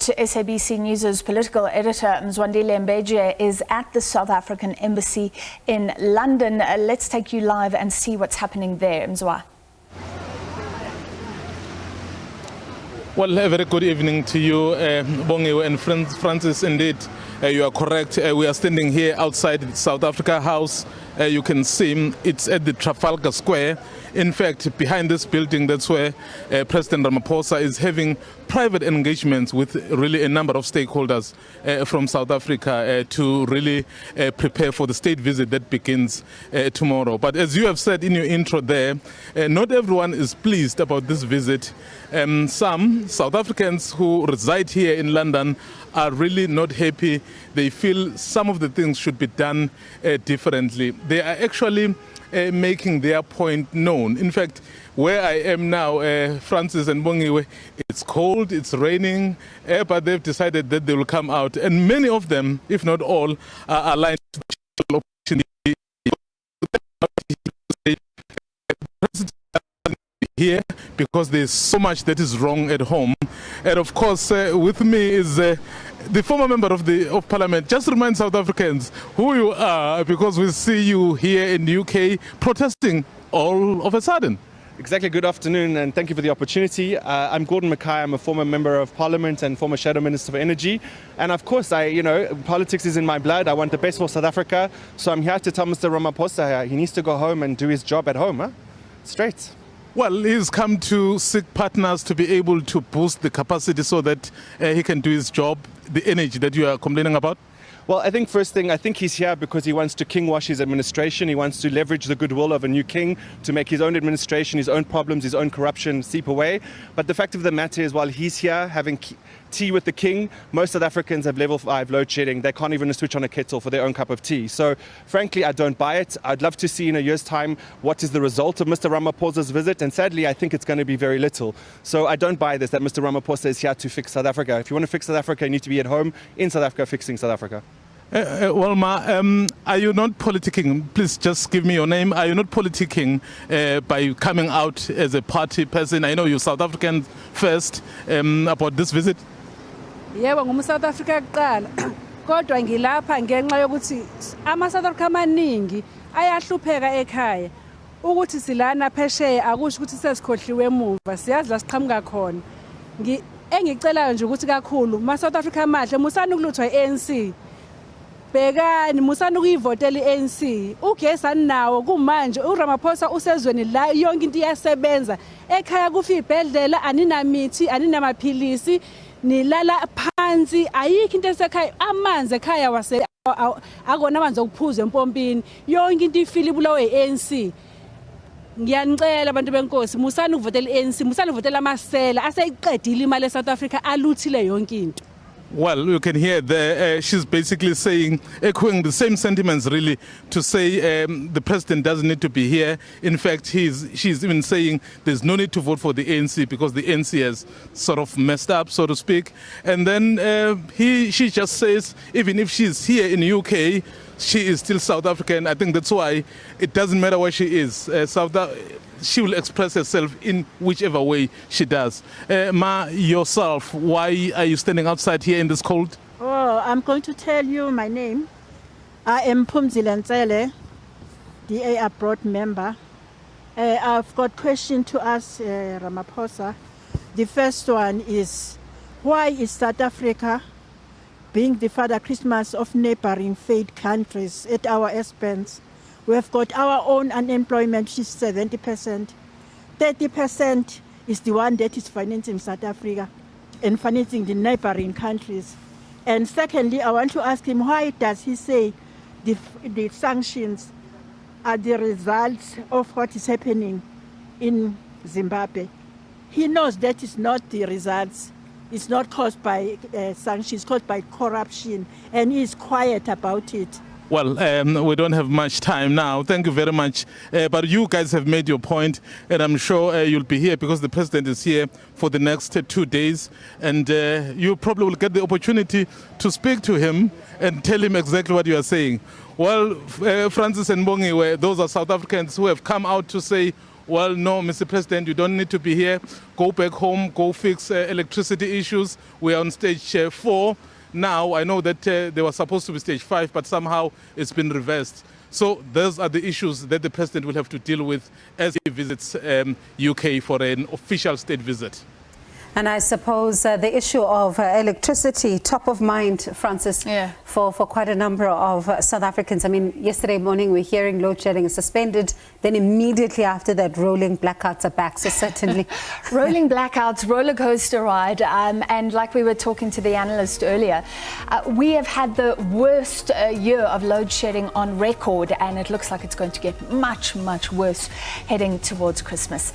SABC News Political Editor Mzwandile Mbeje is at the South African Embassy in London. Let's take you live and see what's happening there. Mzwa. Well, a very good evening to you, Bongiwe and Francis. Indeed, you are correct. We are standing here outside South Africa House. You can see it's at the Trafalgar Square. In fact, behind this building, that's where President Ramaphosa is having private engagements with really a number of stakeholders from South Africa to really prepare for the state visit that begins tomorrow. But as you have said in your intro there, not everyone is pleased about this visit. Some South Africans who reside here in London are really not happy. They feel some of the things should be done differently. They are actually making their point known. In fact, where I am now, Francis and Bongiwe, it's cold, it's raining, but they've decided that they will come out. And many of them, if not all, are aligned to the opportunity here because there's so much that is wrong at home. And of course, with me is the former member of Parliament. Just remind South Africans who you are, because we see you here in the UK protesting all of a sudden. Exactly. Good afternoon, and thank you for the opportunity. I'm Gordon Mackay. I'm a former member of Parliament and former Shadow Minister for Energy. And of course, politics is in my blood. I want the best for South Africa. So I'm here to tell Mr. Ramaphosa he needs to go home and do his job at home. Straight. Well, he's come to seek partners to be able to boost the capacity so that he can do his job, the energy that you are complaining about. Well, I think first thing, I think he's here because he wants to kingwash his administration. He wants to leverage the goodwill of a new king to make his own administration, his own problems, his own corruption seep away. But the fact of the matter is, while he's here having tea with the king, most South Africans have level 5 load shedding. They can't even switch on a kettle for their own cup of tea. So frankly, I don't buy it. I'd love to see in a year's time what is the result of Mr. Ramaphosa's visit. And sadly, I think it's going to be very little. So I don't buy this, that Mr. Ramaphosa is here to fix South Africa. If you want to fix South Africa, you need to be at home in South Africa fixing South Africa. Well, Ma, are you not politicking? Please just give me your name. Are you not politicking by coming out as a party person? I know you're South African first about this visit. Yebo, ngumSouth Africa kuqala. Kodwa ngilapha ngenxa yokuthi ama-South Africa amaningi ayahlupheka ekhaya. Ukuthi silana phesheya akusho ukuthi sesikhohliwe emuva. Siyazi la siqhamuka khona. Engicelayo nje ukuthi kakhulu ma-South Africa amahle musani ukuluthwa i-ANC. Bekani musani ukuyivotela i-ANC. Ugesani nawo kumanje uRamaphosa usezweni la yonke into iyasebenza. Ekhaya kufa ibhedlela, aninamithi, aninamaphilisi, nilala phansi, ayikho into esekhaya. Amanzi ekhaya wase akona amanzi okuphuza empompini. Yonke into ifile ibulawe i-ANC. Ngiyanicela abantu benkosi musani ukuvotela i-ANC, musani ukuvotela amasela aseyiqedile imali eSouth Africa aluthile yonke into. Well, you can hear there, she's basically saying, echoing the same sentiments really, to say the president doesn't need to be here. In fact, she's even saying there's no need to vote for the ANC because the ANC has sort of messed up, so to speak. And then she just says, even if she's here in the UK, she is still South African. I think that's why it doesn't matter where she is. She will express herself in whichever way she does. Ma, yourself, why are you standing outside here in this cold? Oh, I'm going to tell you my name. I am Mzwandile Mbeje, DA abroad member. I've got question to ask Ramaphosa. The first one is, why is South Africa being the Father Christmas of neighboring faith countries at our expense? We have got our own unemployment, which is 70%. 30% is the one that is financing South Africa and financing the neighboring countries. And secondly, I want to ask him, why does he say the sanctions are the results of what is happening in Zimbabwe? He knows that is not the results. It's not caused by sanctions, it's caused by corruption, and he's quiet about it. Well, we don't have much time now. Thank you very much. But you guys have made your point, and I'm sure you'll be here because the president is here for the next 2 days. And you probably will get the opportunity to speak to him and tell him exactly what you are saying. Well, Francis and Bongiwe, those are South Africans who have come out to say, well, no, Mr. President, you don't need to be here. Go back home, go fix electricity issues. We are on stage 4. Now, I know that they were supposed to be stage 5, but somehow it's been reversed. So those are the issues that the President will have to deal with as he visits UK for an official state visit. And I suppose the issue of electricity, top of mind, Francis, for quite a number of South Africans. I mean, yesterday morning we're hearing load shedding is suspended. Then immediately after that, rolling blackouts are back. So certainly. Rolling blackouts, roller coaster ride. And like we were talking to the analyst earlier, we have had the worst year of load shedding on record. And it looks like it's going to get much, much worse heading towards Christmas.